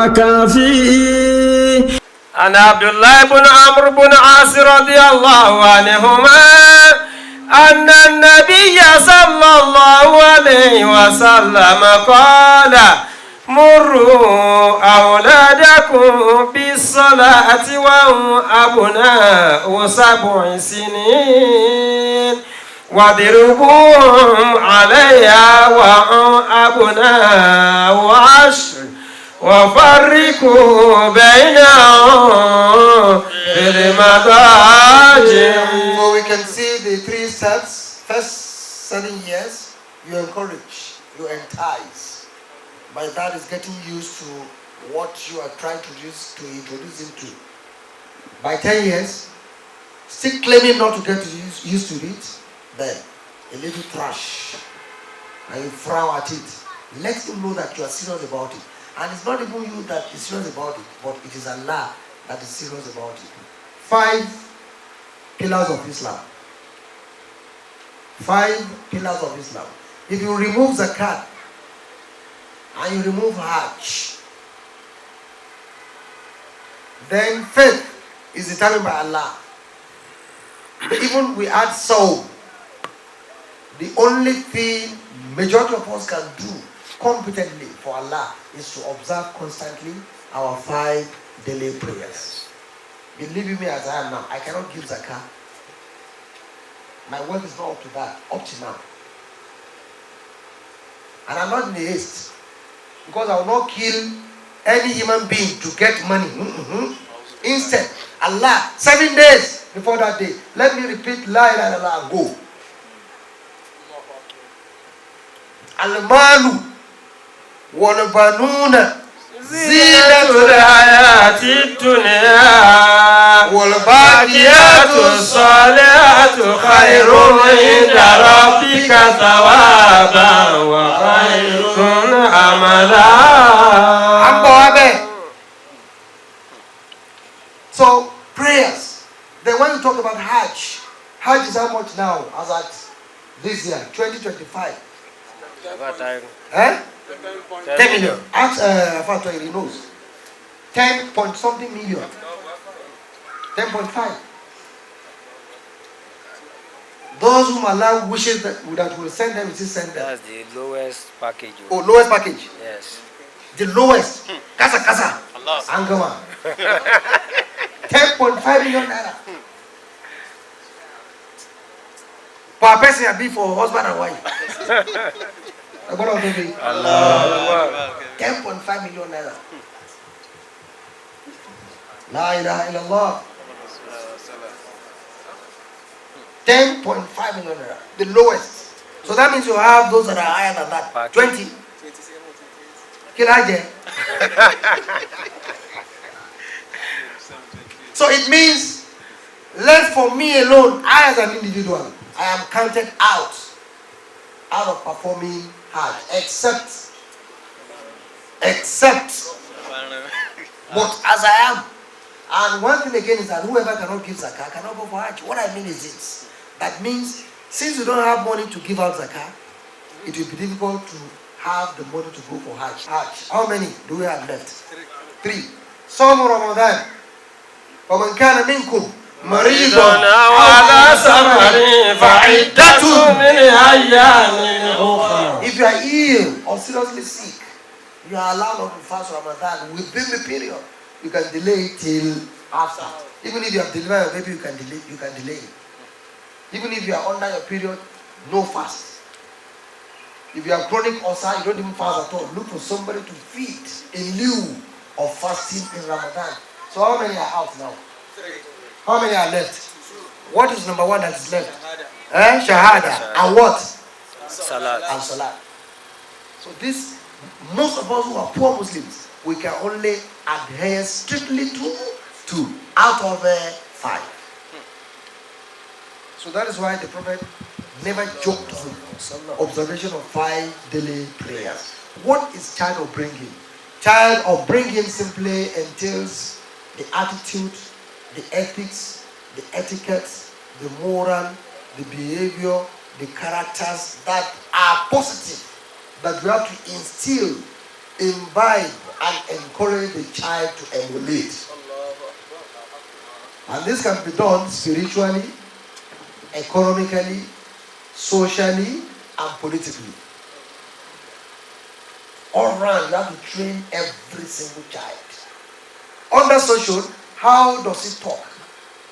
وكافيه. عن عبد الله بن عمرو بن عاص رضي الله عنهما أن النبي صلى الله عليه وسلم قال: مروا أولادكم بالصلاة وهم أبناء 7 سنين واضربوهم عليها وهم أبناء 10 وفرقوا بينهم في المضاجع. So we can see the 3 steps. First 7 years, you encourage, you entice. By that is getting used to what you are trying to introduce him to. By 10 years, still claiming not to get used to it, then a little trash, and you frown at it. Let him know that you are serious about it. And it's not even you that is serious about it, but it is Allah that is serious about it. 5 pillars of Islam. 5 pillars of Islam. If you remove zakat and you remove hajj, then faith is determined by Allah. Even we add soul. The only thing majority of us can do competently for Allah is to observe constantly our 5 daily prayers. Believe me as I am now, I cannot give zakah. My wealth is not up to that, up to now. And I'm not in haste, because I will not kill any human being to get money. Instead, Allah, 7 days before that day, let me repeat La ilaha illallah and go. Al-malu wal-banuna zinatul hayati dunya wal-baqiyatu salihatu khairun inda rabbika thawaban wa khairun amala. So prayers. Then when you talk about Hajj, Hajj is how much now as at this year, 2025? 10 million. Ask Fatwa, he knows. 10 point something million. 10.5. Those whom Allah wishes that will send them, is send them. That's the lowest package. Oh, lowest package. Yes. The lowest. Kasa. Angama. 10.5 million naira. Per person a be for husband and wife. Allah. 10.5 million naira. La ilaha illallah. 10.5 million naira. The lowest. So that means you have those that are higher than that. 20. Kilaje. So it means, left for me alone, I as an individual, I am counted out of performing Hajj, except, but as I am. And one thing again is that whoever cannot give zakah cannot go for Hajj. What I mean is this. That means, since you don't have money to give out zakah, it will be difficult to have the money to go for Hajj. How many do we have left? 3. Some Ramadhan. ومن كان منكم مريضا أو على سفر فعدة من أيام أخرى. If you are ill or seriously sick, you are allowed to fast Ramadan within the period. You can delay it till after. Even if you have delivered your baby, you can delay it. Even if you are under your period, no fast. If you have chronic ulcer, you don't even fast at all. Look for somebody to feed in lieu of fasting in Ramadan. So how many are out now? 3. How many are left? What is number 1 that is left? Shahada. And what? Salat. And Salat. So this, most of us who are poor Muslims, we can only adhere strictly to 2 out of 5. So that is why the Prophet never joked on observation of 5 daily prayers. What is child upbringing? Child upbringing simply entails the attitude, the ethics, the etiquette, the moral, the behavior, the characters that are positive, that we have to instill, imbibe, and encourage the child to emulate. And this can be done spiritually, economically, socially, and politically. All around, you have to train every single child. Under social, how does it talk?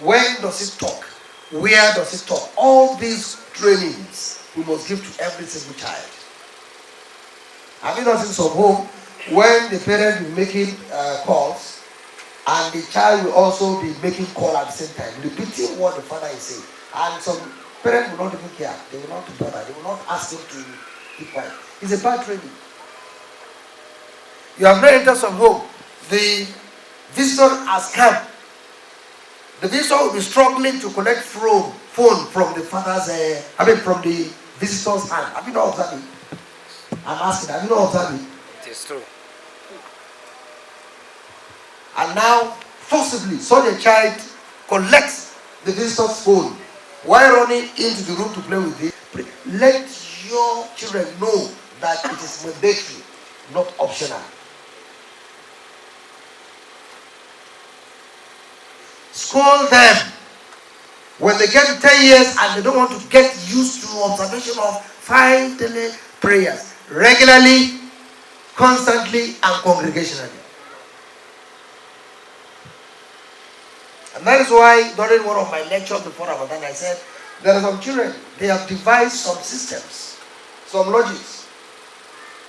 When does it talk? Where does it talk? All these trainings we must give to every single child. Have you noticed some home when the parent will be making calls and the child will also be making call at the same time, repeating what the father is saying. And some parents will not even care. They will not bother. They will not ask him to be quiet. It's a bad training. You have not entered some home. The visitor has come. The visitor will be struggling to collect phone from the father's, from the visitor's hand. Have you not observed it? I'm asking, have you not observed it? It is true. And now, forcibly, so the child collects the visitor's phone while running into the room to play with it. Let your children know that it is mandatory, not optional. Scold them when they get to 10 years and they don't want to get used to observation of 5 daily prayers regularly, constantly, and congregationally. And that is why during one of my lectures before Ramadan, I said there are some children, they have devised some systems, some logics.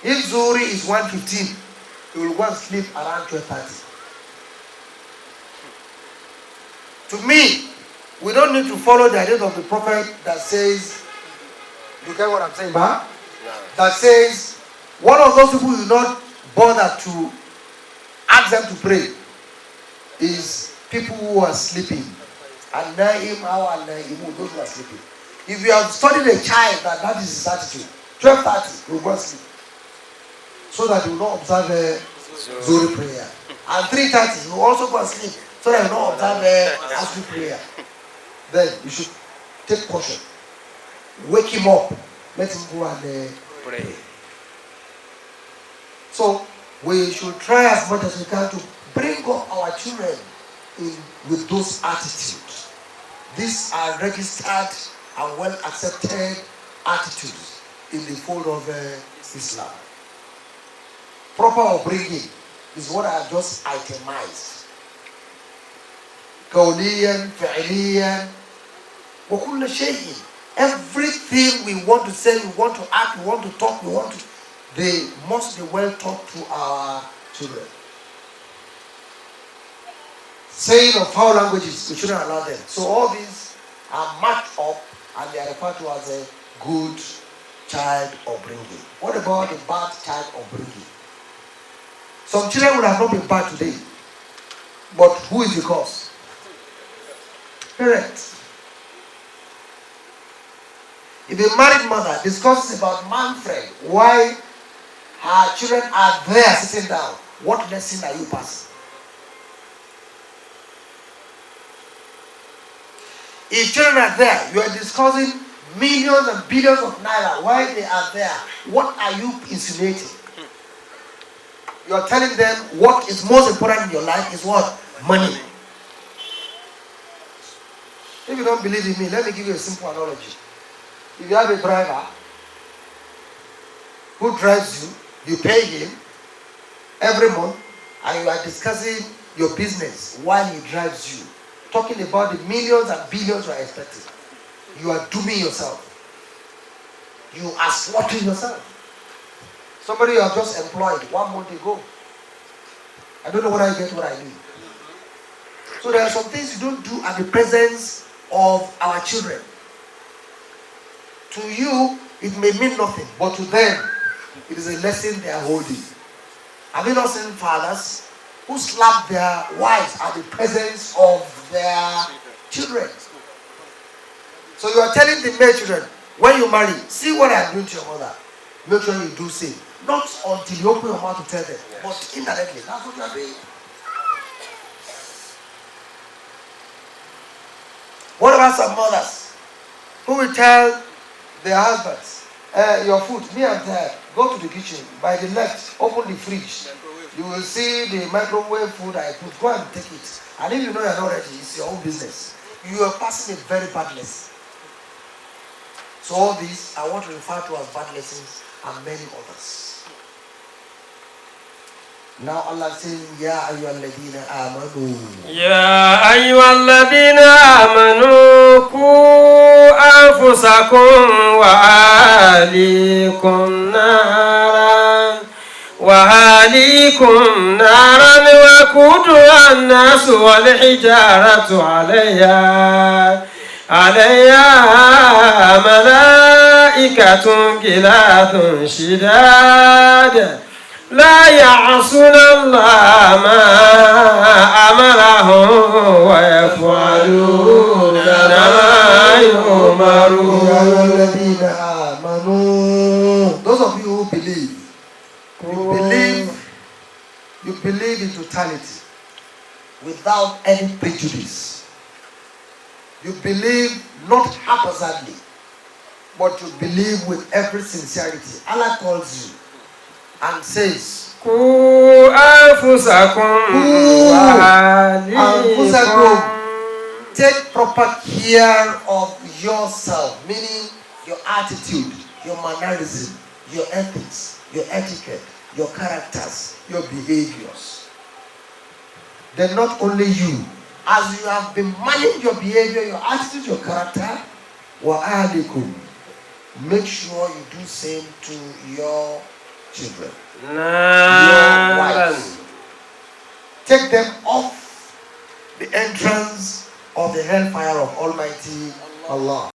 If Zuhri is 1:15, he will go and sleep around 12:30. To me, we don't need to follow the idea of the prophet that says, you get what I'm saying, ma? No. That says, one of those people will not bother to ask them to pray is people who are sleeping. And Naim, those who are sleeping. If you have studied a child that is his attitude, 12:30, he will go and sleep. So that he will not observe Zuhri prayer. And 3:30, he will also go and sleep. So that he will not observe Asr prayer. Then you should take caution. Wake him up. Let him go and pray. So we should try as much as we can to bring up our children in with those attitudes. These are registered and well accepted attitudes in the fold of Islam. Proper upbringing is what I have just itemized. Qawliyan, fi'liyan, wa kulla shay'in. Everything we want to say, we want to act, we want to talk, they must be well taught to our children. Saying of foul languages, we shouldn't allow them. So all these are marked up and they are referred to as a good child upbringing. What about the bad child upbringing? Some children would have not been bad today. But who is the cause? Parents. If a married mother discusses about man friend, why her children are there sitting down, what lesson are you passing? If children are there, you are discussing millions and billions of naira, why they are there, what are you insinuating? You are telling them what is most important in your life is what? Money. If you don't believe in me, let me give you a simple analogy. If you have a driver who drives you, you pay him every month, and you are discussing your business while he drives you, talking about the millions and billions you are expecting, you are dooming yourself. You are slaughtering yourself. Somebody you have just employed 1 month ago. I don't know what I get, what I need. So there are some things you don't do at the presence of our children. To you, it may mean nothing, but to them, it is a lesson they are holding. Have you not seen fathers who slap their wives at the presence of their children? So you are telling the male children, when you marry, see what I am doing to your mother. Make sure you do same. Not until you open your mouth to tell them, but indirectly. That's what you are doing. What about some mothers who will tell their husbands, your food, me and dad, go to the kitchen, by the left, open the fridge, You will see the microwave food I put. Go and take it. And if you know you're not ready, it's your own business. You are passing a very bad lesson. So all these I want to refer to as bad lessons and many others. Now Allah says, Ya ayyuhalladhina amanu. يا أيها الذين آمنوا قوا أنفسكم وأهليكم نارا وقودها الناس والحجارة عليها ملائكة غلاظ شداد لا يعصون الله ما أمرهم ويفعلون ما يؤمرون. Those of you who believe, you believe in totality without any prejudice. You believe not haphazardly, but you believe with every sincerity. Allah calls you and says, take proper care of yourself, meaning your attitude, your mannerism, your ethics, your etiquette, your characters, your behaviors. Then not only you, as you have been managing your behavior, your attitude, your character, make sure you do same to your children, your wives. Take them off the entrance of the hellfire of Almighty Allah.